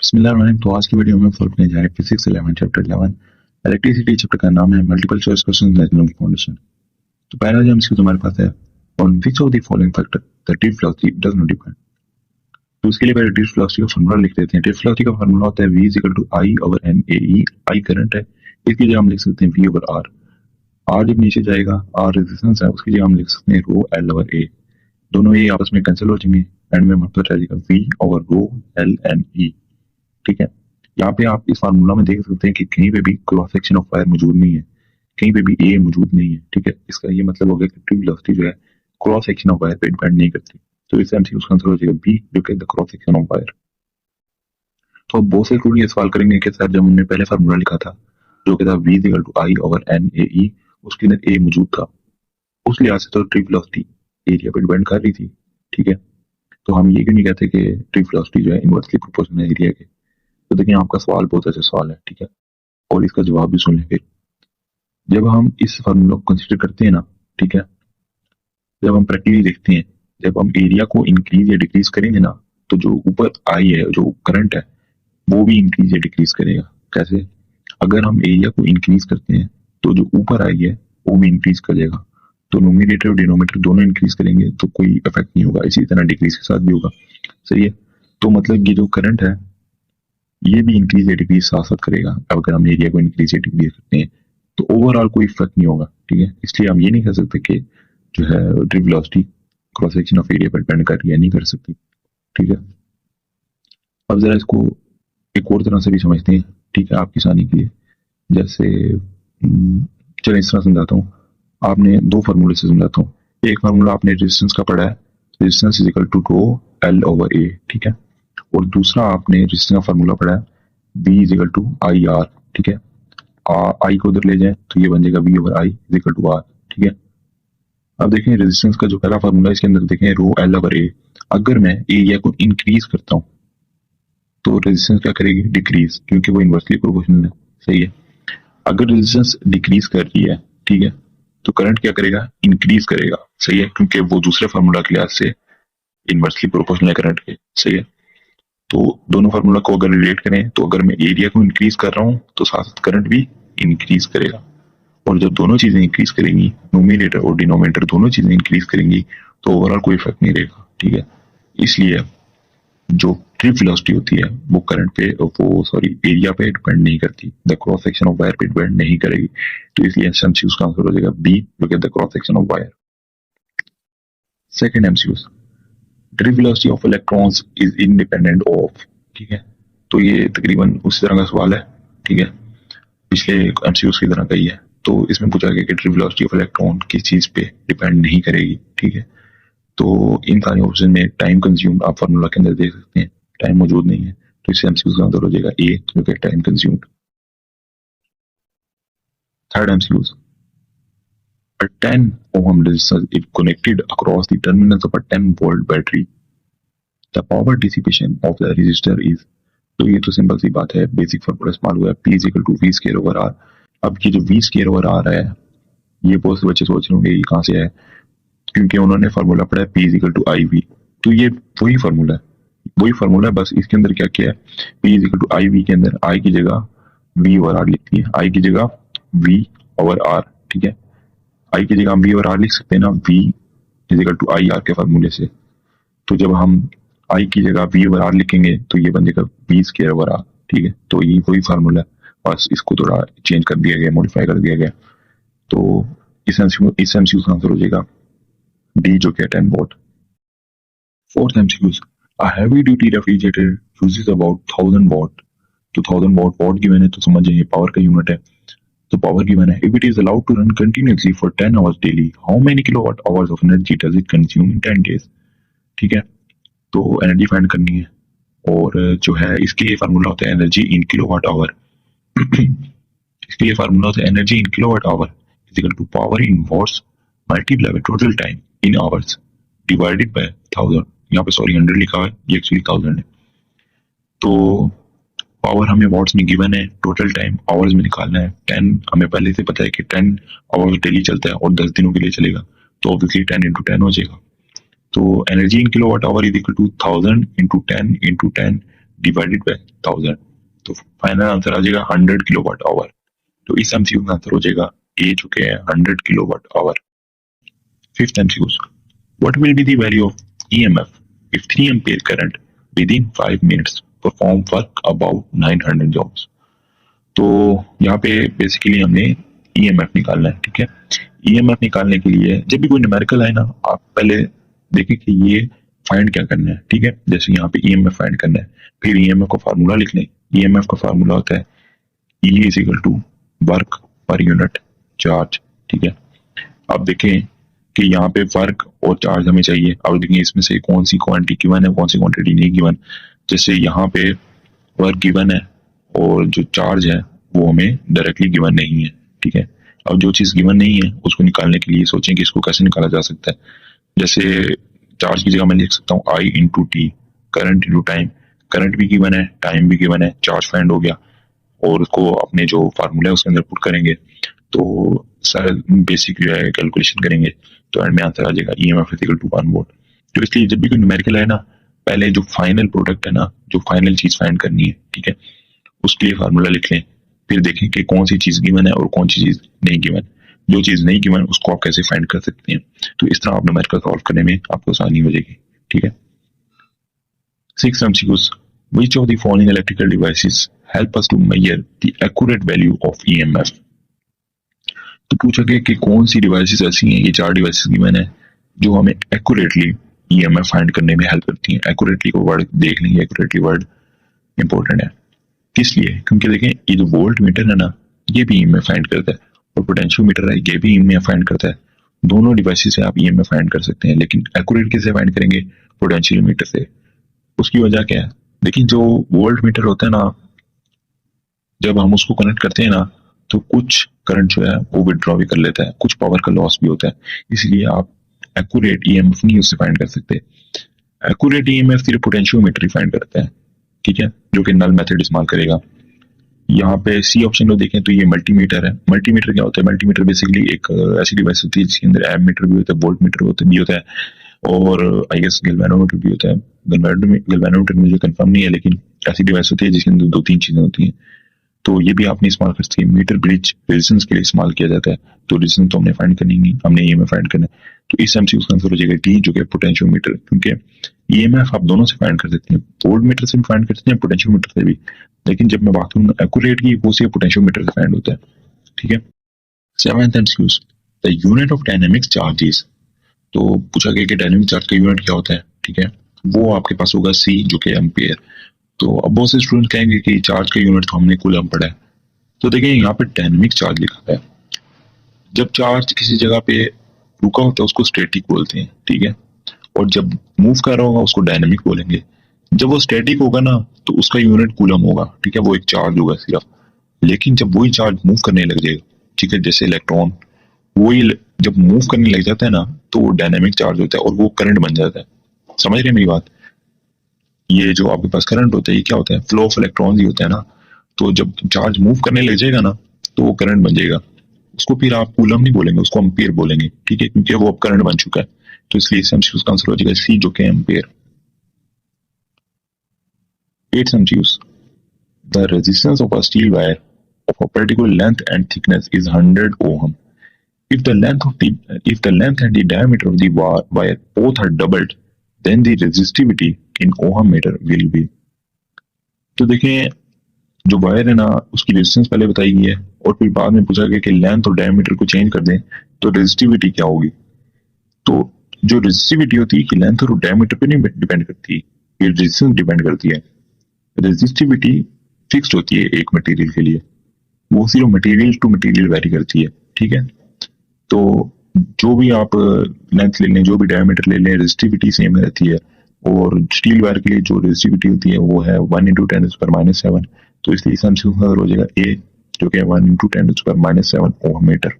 बिस्मिल्लाहिर्रहमानिर्रहीम। तो आज की वीडियो में सॉल्व करने जा रहे हैं फिजिक्स 11 चैप्टर 11 इलेक्ट्रिसिटी। चैप्टर का नाम है multiple choice questions natural foundation. तो पहला जो एमसीक्यू तुम्हारे पास है, on which of the following factor the drift velocity does not depend. तो उसके लिए पहले ड्रिफ्ट वेलोसिटी का फार्मूला लिख देते हैं। ड्रिफ्ट वेलोसिटी का फार्मूला होता है v = I over n AE। I current है, इसकी जगह हम लिख सकते हैं v over r। r जब नीचे जाएगा, r रेजिस्टेंस है, उसकी जगह हम लिख सकते हैं रो l over a। दोनों ये आपस में कैंसिल हो जाएंगे, एंड में मतलब रह जाएगा v over रो l n e। ठीक है, यहाँ पे आप इस फार्मूला में देख सकते हैं कि कहीं पे भी क्रॉस सेक्शन ऑफ वायर मौजूद नहीं है, कहीं पे भी ए मौजूद नहीं है। ठीक है, इसका ये मतलब हो गया कि ड्रिफ्ट वेलोसिटी जो है क्रॉस सेक्शन ऑफ वायर पे डिपेंड नहीं करती। तो इससे एमसीक्यू का आंसर हो जाएगा बी, जो कि the cross section of wire. तो अब बहुत से स्टूडेंट ये सवाल करेंगे कि सर जब हमने पहले फार्मूला लिखा था जो कि था v = I over n AE, उसके अंदर ए मौजूद था, उस लिहाज से तो ड्रिफ्ट वेलोसिटी एरिया पे डिपेंड कर रही थी। ठीक है, तो हम ये क्यों नहीं कहते कि ड्रिफ्ट वेलोसिटी जो है इनवर्सली प्रोपोर्शनल है एरिया के। तो देखिए आपका सवाल बहुत अच्छा सवाल है, ठीक है, और इसका जवाब भी सुन लें। फिर जब हम इस फार्मूला को कंसिडर करते हैं ना, ठीक है, जब हम प्रैक्टिकली देखते हैं, जब हम एरिया को इंक्रीज या डिक्रीज करेंगे ना, तो जो ऊपर आई है, जो करंट है, वो भी इंक्रीज या डिक्रीज करेगा। कैसे? अगर हम एरिया को इंक्रीज करते हैं तो जो ऊपर आई है वो भी इंक्रीज करेगा। तो नोमिनेटर और डिनोमिनेटर दोनों इंक्रीज करेंगे तो कोई इफेक्ट नहीं होगा। इसी तरह डिक्रीज के साथ भी होगा। सही है, तो मतलब ये जो करंट है ये भी इंक्रीज या डिक्रीज साथ साथ करेगा। अगर हम एरिया को इंक्रीज या डिक्रीज करते हैं तो ओवरऑल कोई इफेक्ट नहीं होगा। ठीक है, इसलिए हम ये नहीं कह सकते कि जो है drift velocity cross section of area पर डिपेंड कर रही है, नहीं कर सकती। ठीक है, अब जरा इसको एक और तरह से भी समझते हैं, ठीक है, आपकी आसानी के लिए। जैसे चलो इस तरह समझाता हूँ, आपने दो फार्मूले से समझाता हूँ। एक फार्मूला आपने रेजिस्टेंस का पढ़ा है, resistance is equal to rho L over A. ठीक है, और दूसरा आपने रेजिस्टेंस का फार्मूला पढ़ा है V is equal to I R. ठीक है, आई को उधर ले जाए तो ये बन जाएगा V over I is equal to R. ठीक है, अब देखें रेजिस्टेंस का जो पहला फार्मूला है, इसके अंदर देखें रो एल ओवर ए। अगर मैं एरिया को इंक्रीज करता हूँ तो रेजिस्टेंस क्या करेगी? डिक्रीज, क्योंकि वो इनवर्सली प्रोपोर्शनल है। सही है, अगर रेजिस्टेंस डिक्रीज कर रही है, ठीक है, तो करंट क्या करेगा? इंक्रीज करेगा। सही है, क्योंकि वो दूसरे फार्मूला के लिहाज से इनवर्सली प्रोपोर्शनल है करंट के। सही है, तो दोनों फार्मूला को अगर रिलेट करें तो अगर मैं एरिया को इंक्रीज कर रहा हूं तो साथ साथ करंट भी इंक्रीज करेगा। और जब दोनों चीजें इंक्रीज करेंगी, नोमिनेटर और डिनोमिनेटर दोनों चीजें इंक्रीज करेंगी, तो ओवरऑल कोई इफेक्ट नहीं रहेगा। ठीक है, इसलिए जो ड्रिफ्ट वेलोसिटी होती है वो करंट पे, वो सॉरी एरिया पे डिपेंड नहीं करती, the cross section of wire पे डिपेंड नहीं करेगी। तो इसलिए एमसीक्यू का आंसर हो जाएगा बी, जो कि the cross section of wire. Second MCQ, drift velocity of electrons is independent of. ठीक है, तो ये तकरीबन उसी तरह का सवाल है। ठीक है, पिछले एमसीक्यू की तरह का ही है। तो इसमें पूछा गया कि ड्रिफ्ट वेलोसिटी ऑफ इलेक्ट्रॉन किस चीज पे डिपेंड नहीं करेगी। ठीक है, तो इन सारे ऑप्शन में टाइम कंज्यूम्ड आप फार्मूला के अंदर देख सकते हैं, टाइम मौजूद नहीं है, तो इससे एमसीक्यू का आंसर हो जाएगा ए, जो कि time consumed. Third MCQ, a 10 ohm resistor is connected across the terminals of a 10-volt battery. The power dissipation of the resistor is, तो ये तो सिंपल सी बात है, बेसिक फार्मूला इस्तेमाल हुआ है, P is equal to V square over R। अब ये जो V स्क्वायर ओवर R है, ये बहुत से बच्चे सोच रहे होंगे ये कहाँ से है, क्योंकि उन्होंने फार्मूला पढ़ा है P is equal to IV। तो ये वही फार्मूला है, बस इसके अंदर क्या किया है, P is equal to IV के अंदर I की जगह V ओवर R लिखती है, I की जगह V ओवर R। ठीक है, आई की जगह हम V और R लिख सकते हैं ना, V is equal to I R के फार्मूले से। तो जब हम I की जगह V और R लिखेंगे तो ये बन जाएगा V स्क्वायर ओवर R। ठीक है, तो ये वही फार्मूला है, बस इसको थोड़ा चेंज कर दिया गया, मॉडिफाई कर दिया गया। तो इस एमसीक्यू का आंसर हो जाएगा D, जो कि 10 volt. Fourth MCQ, a heavy duty refrigerator uses about 1000 what. तो 1000 वॉट गिवन है, तो समझ जाइए पावर का यूनिट है। तो पावर गिवन है, if it is allowed to run continuously for 10 hours daily, how many kilowatt hours of energy does it consume in 10 days? ठीक है, तो एनर्जी फाइंड करनी है, और जो है इसके लिए फार्मूला होता है एनर्जी इन किलोवाट आवर। इसके लिए फार्मूला होता है energy in kilowatt hour is equal to power in watts multiply by total time in hours divided by 1000। यहाँ पे सॉरी 100 लिखा है, ये एक्चुअली 1000 है। तो पावर हमें वॉट्स में गिवन है, टोटल टाइम आवर्स में निकालना है। 10 हमें पहले से पता है कि 10 आवर्स डेली चलता है और 10 दिनों के लिए चलेगा, तो ऑब्वियसली 10 इंटू 10 हो जाएगा। तो energy in kilowatt hour is equal to 1000 into 10 into 10 divided by 1000, तो फाइनल आंसर आ जाएगा 100 किलोवाट आवर। तो इस एमसीक्यू का आंसर हो जाएगा ए जो कि है 100 kilowatt hour. Fifth MCQ, what will be the value of EMF if 3 ampere current within 5 minutes perform work about 900 jobs. तो यहाँ पे बेसिकली हमने ईएमएफ निकालना है, ठीक है। ईएमएफ निकालने के लिए जब भी कोई न्यूमेरिकल आए ना, आप पहले देखें कि ये फाइंड क्या करना है, ठीक है। जैसे यहाँ पे ईएमएफ फाइंड करना है, फिर ईएमएफ का फार्मूला लिख लें। ईएमएफ का फार्मूला होता है E is equal to work per unit charge, ठीक है। अब देखें कि यहाँ पे वर्क और चार्ज हमें चाहिए। अब देखें इसमें से कौन सी क्वांटिटी गिवन है, कौन सी क्वांटिटी नहीं गिवन। जैसे यहाँ पे वर्क गिवन है और जो चार्ज है वो हमें डायरेक्टली गिवन नहीं है, ठीक है। अब जो चीज गिवन नहीं है उसको निकालने के लिए सोचें कि इसको कैसे निकाला जा सकता है। जैसे चार्ज की जगह मैं लिख सकता हूँ I into T, current into time. Current भी गिवन है, टाइम भी गिवन है, चार्ज फाइंड हो गया, और उसको अपने जो फार्मूला है उसके अंदर पुट करेंगे तो सारा बेसिक जो है कैलकुलेशन करेंगे, तो एंड में आंसर आ जाएगा EMF is equal to 1 volt. तो इसलिए जब भी कोई न्यूमेरिकल है ना, पहले जो फाइनल प्रोडक्ट है ना, जो फाइनल चीज फाइंड करनी है, ठीक है, उसके लिए फार्मूला लिख लें। फिर देखें कि कौन सी चीज गिवन है और कौन सी चीज नहीं गिवन। जो चीज नहीं गिवन उसको आप कैसे फाइंड कर सकते हैं। तो इस तरह आप न्यूमेरिकल सॉल्व करने में आपको आसानी हो जाएगी, ठीक है। 6 MCQs, which of the following electrical devices help us to measure the accurate value of EMF? तो पूछा गया कि कौन सी डिवाइसेस ऐसी हैं, ये 4 डिवाइसेस गिवन है जो हमें एक्यूरेटली ईएमएफ फाइंड करने में हेल्प करती हैं। एक्यूरेटली को वर्ड देख लेंगे, एक्यूरेटली वर्ड इंपॉर्टेंट है। किस लिए? क्योंकि देखें ये जो वोल्ट मीटर है ना, ये भी ईएमएफ फाइंड करता है, और पोटेंशियो मीटर है ये भी ईएमएफ फाइंड करता है। दोनों डिवाइसेस से आप ईएमएफ फाइंड कर सकते हैं, लेकिन एक्यूरेट कैसे फाइंड करेंगे? पोटेंशियल मीटर से। उसकी वजह क्या है? देखिए जो वोल्ट मीटर होता है ना, जब हम उसको कनेक्ट करते हैं ना, तो कुछ करंट जो है वो विड्रॉ भी कर लेता है, कुछ पावर का लॉस भी होता है। इसलिए आप एक्यूरेट ईएमएफ नहीं उससे फाइंड कर सकते। एक्यूरेट ईएमएफ सिर्फ पोटेंशियोमीटर ही फाइंड करता है, ठीक है, जो कि नल मेथड इस्तेमाल करेगा। यहाँ पे सी ऑप्शन में देखें तो ये मल्टीमीटर है। मल्टीमीटर क्या होता है? मल्टीमीटर बेसिकली एक ऐसी डिवाइस होती है जिसके अंदर एमीटर भी होता है, वोल्ट मीटर भी होता है, और आई गेस गैल्वेनोमीटर भी होता है। गैल्वेनोमीटर मुझे कंफर्म नहीं है, लेकिन ऐसी डिवाइस होती है जिसके अंदर 2-3 चीजें होती हैं। तो ये भी आपने इस्तेमाल कर सकते हैं। मीटर ब्रिज रेजिस्टेंस के लिए इस्तेमाल किया जाता है, तो रेजिस्टेंस तो हमने फाइंड करनी नहीं, हमने ईएमएफ फाइंड करना है। तो इस एमसीक्यू का आंसर हो जाएगा डी, जो कि पोटेंशियोमीटर, क्योंकि ईएमएफ आप दोनों से फाइंड कर सकते हैं, वोल्ट मीटर से भी फाइंड कर सकते हैं, पोटेंशियोमीटर से भी। लेकिन जब मैं बात करूँ एक्यूरेट की, वो सिर्फ पोटेंशियोमीटर से फाइंड होता है, ठीक है। 7th MCQ, the unit of dynamic charges. तो पूछा गया कि डायनेमिक चार्ज का यूनिट क्या होता है, ठीक है, वो आपके पास होगा सी, जो कि एम्पियर। तो अब बहुत से स्टूडेंट कहेंगे कि चार्ज का यूनिट तो हमने कूलम पढ़ा है। तो देखिए यहाँ पे डायनेमिक चार्ज लिखा है। जब चार्ज किसी जगह पे रुका होता है उसको स्टैटिक बोलते हैं, ठीक है, और जब मूव कर रहा होगा उसको डायनेमिक बोलेंगे। जब वो स्टैटिक होगा ना तो उसका यूनिट कूलम होगा, ठीक है, वो एक चार्ज होगा सिर्फ। लेकिन जब वही चार्ज मूव करने लग जाएगा, ठीक है, जैसे इलेक्ट्रॉन, वही जब मूव करने लग जाता है ना तो वो डायनेमिक चार्ज होता है और वो करंट बन जाता है। समझ रहे हैं मेरी बात? ये जो आपके पास करंट होता है ये क्या होता है? फ्लो ऑफ इलेक्ट्रॉन्स ही होता है ना। तो जब चार्ज मूव करने लग जाएगा ना तो वो करंट बन जाएगा। उसको फिर आप कूलम नहीं बोलेंगे, उसको एम्पियर बोलेंगे, ठीक है, क्योंकि वो अब करंट बन चुका है। तो इसलिए इस एमसीक्यू का आंसर हो जाएगा सी, जो कि ampere. 8th MCQ, the resistance of a steel wire of a particular length and thickness is 100 ohm. If the length and the diameter of the wire both are doubled, then the resistivity in ohm meter will be. तो देखें जो wire है ना उसकी resistance पहले बताई गई है, और फिर बाद में पूछा गया कि लेंथ और डायमीटर को चेंज कर दें तो रेजिस्टिविटी क्या होगी। तो जो रेजिस्टिविटी होती है कि लेंथ और डायमीटर पे नहीं डिपेंड करती, ये रेजिस्टेंस डिपेंड करती है। रेजिस्टिविटी फिक्स्ड होती है एक मटेरियल के लिए, वो सिर्फ मटेरियल टू मटेरियल वेरी करती है, ठीक है। तो जो भी आप लेंथ ले लें, जो भी डायमीटर ले लें, रेजिस्टिविटी सेम रहती है। और स्टील वायर के लिए जो रेजिस्टिविटी होती है वो है 1 × 10⁻⁷। तो इसलिए इस एमसीक्यू का आंसर हो जाएगा ए, जो कि 1 × 10⁻⁷ ओम मीटर।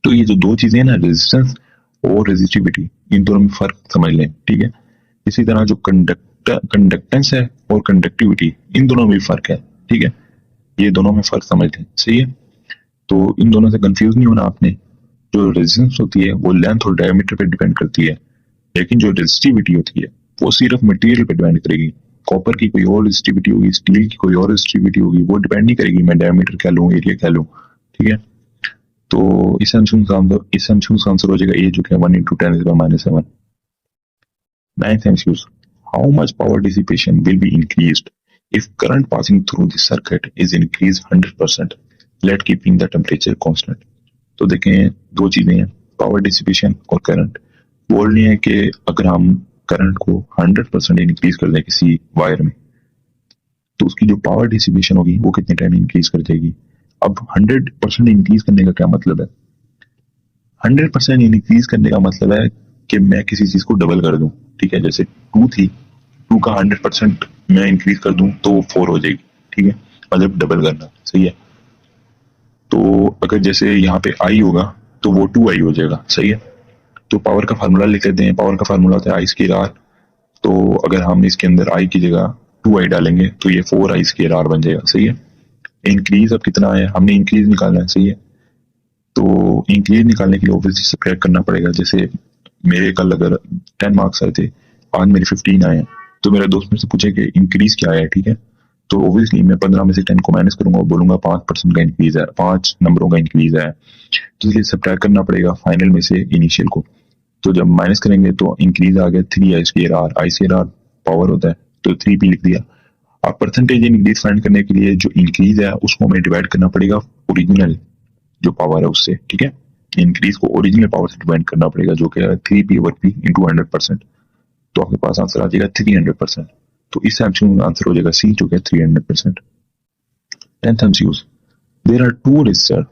तो ये जो दो चीजें हैं ना, रेजिस्टेंस और रेजिस्टिविटी, इन दोनों में फर्क समझ लें, ठीक है। इसी तरह जो कंडक्टेंस है और कंडक्टिविटी, इन दोनों में भी फर्क है, ठीक है, ये दोनों में फर्क समझ लें, सही है। तो इन दोनों से कंफ्यूज नहीं होना आपने। जो रेजिस्टेंस होती है वो लेंथ और डायमीटर पे डिपेंड करती है, लेकिन जो रेजिस्टिविटी होती है वो सिर्फ मटेरियल पे डिपेंड करेगी। कॉपर की कोई और रेजिस्टिविटी होगी, स्टील की कोई और रेजिस्टिविटी होगी, वो डिपेंड नहीं करेगी मैं डायमीटर क्या लूँ, एरिया क्या लूँ, ठीक है। तो इस एमसीक्यू का आंसर हो जाएगा ए, जो कि 1 × 10⁻⁷। Ninth MCQ: how much power dissipation will be increased if current passing through the circuit is increased 100%, let keeping the temperature constant? तो देखें दो चीजें हैं, पावर डिसिपेशन और करंट। बोल रही है कि अगर हम करंट को 100% इंक्रीज कर दें किसी वायर में, तो उसकी जो पावर डिसिपेशन होगी वो कितने टाइम इंक्रीज कर जाएगी। अब 100% इंक्रीज करने का क्या मतलब है? 100% इंक्रीज करने का मतलब है कि मैं किसी चीज को डबल कर दूं, ठीक है। जैसे 2 थी, 2 का 100% मैं इंक्रीज कर दूं तो वो 4 हो जाएगी, ठीक है, मतलब डबल करना, सही है। तो अगर जैसे यहाँ पे आई होगा तो वो 2i हो जाएगा, सही है। तो पावर का फार्मूला लिख लेते हैं। पावर का फार्मूला होता है I²R। तो अगर हम इसके अंदर i की जगह 2i डालेंगे तो ये 4i² बन जाएगा, सही है। इंक्रीज अब कितना है, हमने इंक्रीज निकालना है, सही है। तो इंक्रीज निकालने के लिए ऑब्वियसली सब्ट्रैक्ट करना पड़ेगा। जैसे मेरे कल अगर 10 मार्क्स आए थे, आज मेरे 15 आए हैं, तो मेरे दोस्त में से पूछे कि इंक्रीज क्या है, ठीक है। तो ऑब्वियसली मैं 15 में से 10 को माइनस करूंगा और बोलूंगा 5% का इंक्रीज है, 5 नंबरों का इंक्रीज है। तो इसलिए सब्ट्रैक्ट करना पड़ेगा फाइनल में से इनिशियल को। तो जब माइनस करेंगे तो इंक्रीज आ गया 3i²R। I² पावर होता है तो 3p लिख दिया। अब परसेंटेज इंक्रीज फाइंड करने के लिए जो इंक्रीज है उसको हमें डिवाइड करना पड़ेगा ओरिजिनल जो पावर है उससे, ठीक है। इंक्रीज को ओरिजिनल पावर से डिवाइड करना पड़ेगा, जो कि 3p/p × 100%। तो आपके पास आंसर आ जाएगा 300%। तो इस एमसीक्यू का आंसर हो जाएगा सी, जो कि 300%। 10th MCQ: there are two resistors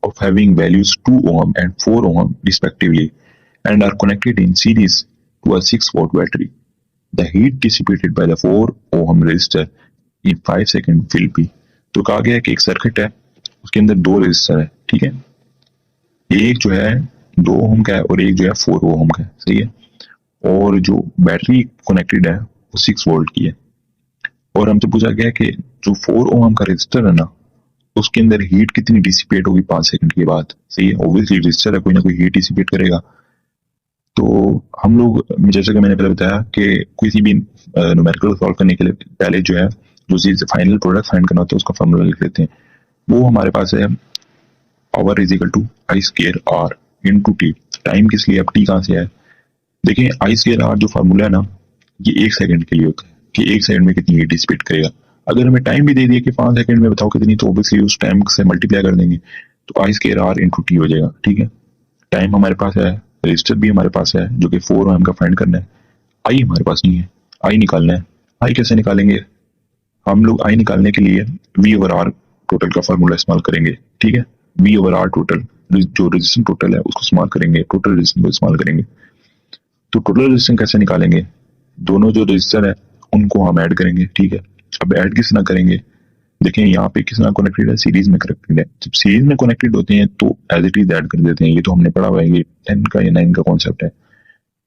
of having values 2 ohm and 4 ohm respectively and are connected in series to a 6-volt battery. The heat dissipated by the 4 ohm resistor in 5 seconds will be। तो कहा गया है कि एक circuit है, उसके अंदर दो रेजिस्टर है, ठीक है। एक जो है 2 ओम का है और एक जो है 4 ओम का है, सही है। और जो बैटरी कनेक्टेड है वो 6 वोल्ट की है। और हमसे पूछा गया है कि जो 4 ओम का रेजिस्टर है ना, उसके अंदर हीट कितनी डिसिपेट होगी 5 सेकंड के बाद, सही है। ऑब्वियसली रेजिस्टर है, कोई ना कोई हीट डिसिपेट करेगा। तो हम लोग, जैसे कि मैंने पहले बताया कि किसी भी न्यूमेरिकल सॉल्व करने के लिए पहले जो है जो चीज फाइनल प्रोडक्ट फाइंड करना होता है उसका फॉर्मूला लिख लेते हैं। वो हमारे पास है पावर = I²R × t। टाइम किस लिए, अब t कहाँ से है? देखिए I²R जो फार्मूला है ना, ये 1 सेकंड के लिए होता है कि 1 सेकंड में कितनी हीट डिसिपेट करेगा। अगर हमें टाइम भी दे दिया कि 5 सेकंड में बताओ कितनी, तो ऑब्वियसली उस टाइम से मल्टीप्लाई कर देंगे तो I²R × t हो जाएगा, ठीक है। टाइम हमारे पास है, रजिस्टर भी हमारे पास है जो कि 4 ओम का फाइंड करना है। आई हमारे पास नहीं है, आई निकालना है। आई कैसे निकालेंगे? हम लोग आई निकालने के लिए V/R टोटल का फार्मूला इस्तेमाल करेंगे, ठीक है। V/R टोटल, जो रेजिस्टेंस टोटल है उसको इस्तेमाल करेंगे, टोटल रेजिस्टेंस को इस्तेमाल करेंगे। तो टोटल रेजिस्टेंस कैसे निकालेंगे? दोनों जो रेजिस्टर है उनको हम ऐड करेंगे, ठीक है। अब ऐड किस ना करेंगे? देखें यहाँ पे किस ना कनेक्टेड है, सीरीज में कनेक्टेड है। जब सीरीज में कनेक्टेड होते हैं तो एज इट इज ऐड कर देते हैं। ये तो हमने पढ़ा हुआ है, ये 10 का या 9 का कॉन्सेप्ट है।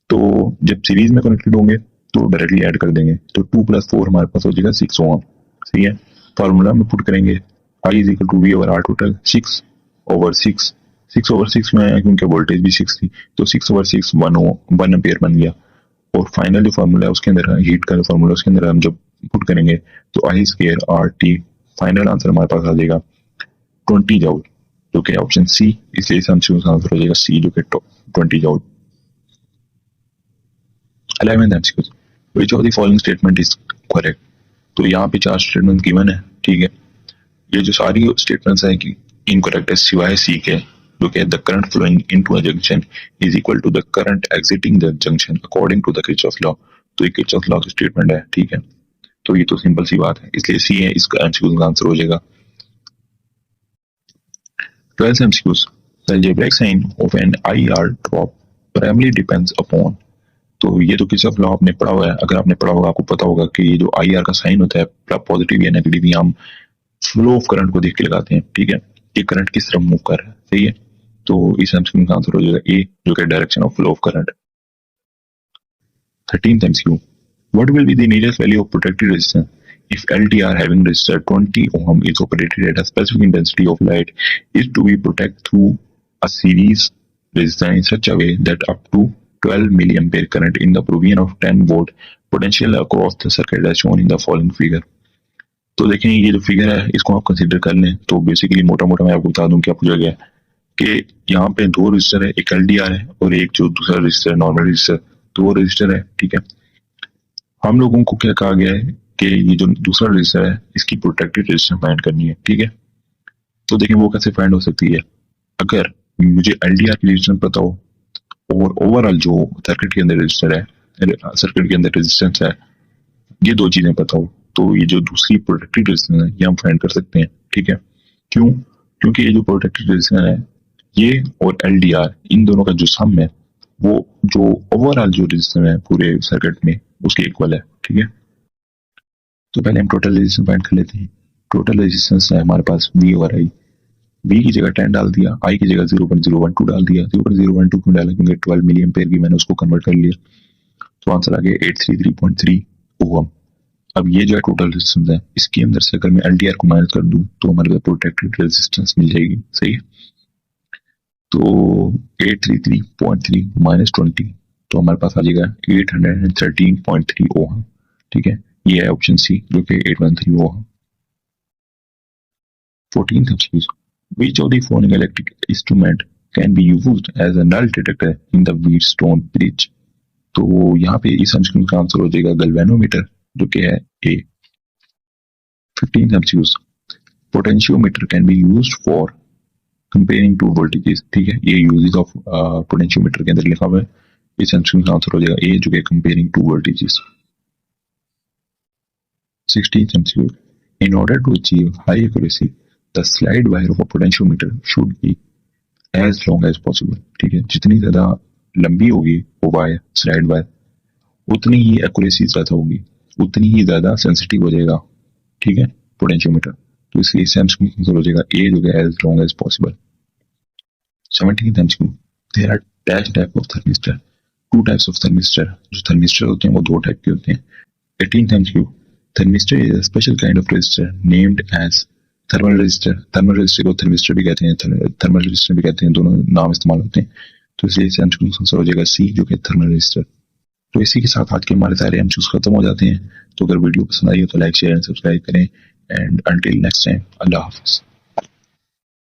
तो जब सीरीज में कनेक्टेड होंगे तो डायरेक्टली ऐड कर देंगे। तो 2 + 4 हमारे पास हो जाएगा 6 ओम, सही है। फॉर्मूला में पुट करेंगे I = V/R टोटल 6/6। 6/6 में क्योंकि वोल्टेज भी 6 थी तो 6/6 1 एम्पियर बन गया। और फाइनल जो फार्मूला है उसके अंदर हीट का जो फार्मूला उसके अंदर हम जब पुट करेंगे तो I²RT, फाइनल आंसर हमारे पास आ जाएगा 20 जूल, जो कि ऑप्शन सी। इसलिए इस आंसर का आंसर हो जाएगा सी, जो कि 20 joule. 11th MCQ: which of the following statement is correct? तो यहाँ पे 4 स्टेटमेंट गिवन है, ठीक है। ये जो सारी स्टेटमेंट्स हैं कि इनकरेक्ट है सिवाय सी के, जो कि the current flowing into a junction is equal to the current exiting the junction according to the Kirchhoff law. तो ये किरचॉफ लॉ की स्टेटमेंट है, ठीक है। तो ये तो सिंपल सी बात है, इसलिए सी है, इसका एमसीक्यू का आंसर हो जाएगा। 12th MCQ: the algebraic sign of an IR drop primarily depends upon। तो ये तो किरचॉफ लॉ आपने पढ़ा हुआ है। अगर आपने पढ़ा होगा आपको पता होगा कि ये जो IR का साइन होता है पॉजिटिव या नेगेटिव, हम फ्लो ऑफ करंट को देख के लगाते हैं, ठीक है। ये करंट किस तरफ मूव कर रहा है, सही है। तो इस एमसीक्यू का आंसर हो जाएगा ए, जो कि direction of flow of current. 13th MCQ: what will be the nearest value of protected resistance if LDR having resistor 20 ohm is operated at a specific intensity of light is to be protected through a series resistor in such a way that up to 12 milliampere current in the provision of 10 volt potential across the circuit as shown in the following figure। तो देखें ये जो figure है इसको आप consider कर लें। तो बेसिकली मोटा मोटा मैं आपको बता दूं क्या पूछा गया है कि यहाँ पे दो रजिस्टर है, एक LDR है और एक जो दूसरा रजिस्टर है नॉर्मल रजिस्टर, तो वो रजिस्टर है। ठीक है, हम लोगों को क्या कहा गया है कि ये जो दूसरा रजिस्टर है इसकी प्रोटेक्टेड रजिस्टर फाइंड करनी है। ठीक है, तो देखें वो कैसे फाइंड हो सकती है। अगर मुझे LDR की रजिस्टेंस पता हो और ओवरऑल जो सर्किट के अंदर रजिस्टर है, सर्किट के अंदर रेजिस्टेंस है, ये दो चीजें पता हो तो ये जो दूसरी प्रोटेक्टेड रेजिस्टेंस है ये हम फाइंड कर सकते हैं। ठीक है, क्यों? क्योंकि ये जो प्रोटेक्टेड रेजिस्टेंस है ये और LDR इन दोनों का जो सम है वो जो ओवरऑल जो रेजिस्टेंस है पूरे सर्किट में उसके इक्वल है। ठीक है, तो पहले हम टोटल रेजिस्टेंस फाइंड कर लेते हैं। टोटल रेजिस्टेंस है हमारे पास V ओवर I। V की जगह 10 डाल दिया, I की जगह 0.012 डाल दिया। 0.012 क्यों डाला? क्योंकि 12 मिली एम्पेयर की मैंने उसको कन्वर्ट कर लिया, तो आंसर आ गया 833.3 ओम। अब ये जो है टोटल रेजिस्टेंस है, इसके अंदर से अगर मैं LDR को माइनस कर दूं तो हमारे पास प्रोटेक्टेड रेजिस्टेंस मिल जाएगी। सही है, तो 833.3 माइनस 20 तो हमारे पास आ जाएगा 813.3 ओम। ठीक है, ये है ऑप्शन सी जो कि 813 ओम। 14th MCQ, which of the following electric instrument can be used as a null detector in the Wheatstone bridge? तो यहाँ पे इस MCQ का आंसर हो जाएगा गैल्वेनोमीटर जो कि है A। 15th MCQ, potentiometer can be used for comparing two voltages. ठीक है, ये यूजेस ऑफ पोटेंशियोमीटर के अंदर लिखा हुआ है। इस MCQ का आंसर हो जाएगा A जो कि comparing two voltages. 16th MCQ, in order to achieve high accuracy the slide wire of a potentiometer should be as long as possible। ठीक है, जितनी ज्यादा लंबी होगी वो वायर स्लाइड वायर उतनी ही एक्यूरेसी ज्यादा होगी, उतनी ही ज्यादा सेंसिटिव हो जाएगा। ठीक है, पोटेंशियोमीटर, तो इसलिए सेंस हो जाएगा ए जो है as long as possible. 17th MCQ, there are dash type of thermistor. Two types of thermistor, जो थर्मिस्टर होते हैं वो दो टाइप के होते हैं। 18th MCQ, thermistor is a special kind of resistor named as thermal resistor. Thermal resistor को thermistor भी कहते हैं, थर्मल रजिस्टर भी कहते हैं, दोनों नाम इस्तेमाल होते हैं। तो इसलिए आंसर हो जाएगा सी जो कि थर्मल रजिस्टर। तो इसी के साथ आज के हमारे सारे MCQs खत्म हो जाते हैं। तो अगर वीडियो पसंद आई हो तो लाइक शेयर एंड सब्सक्राइब करें and until next time, Allah Hafiz.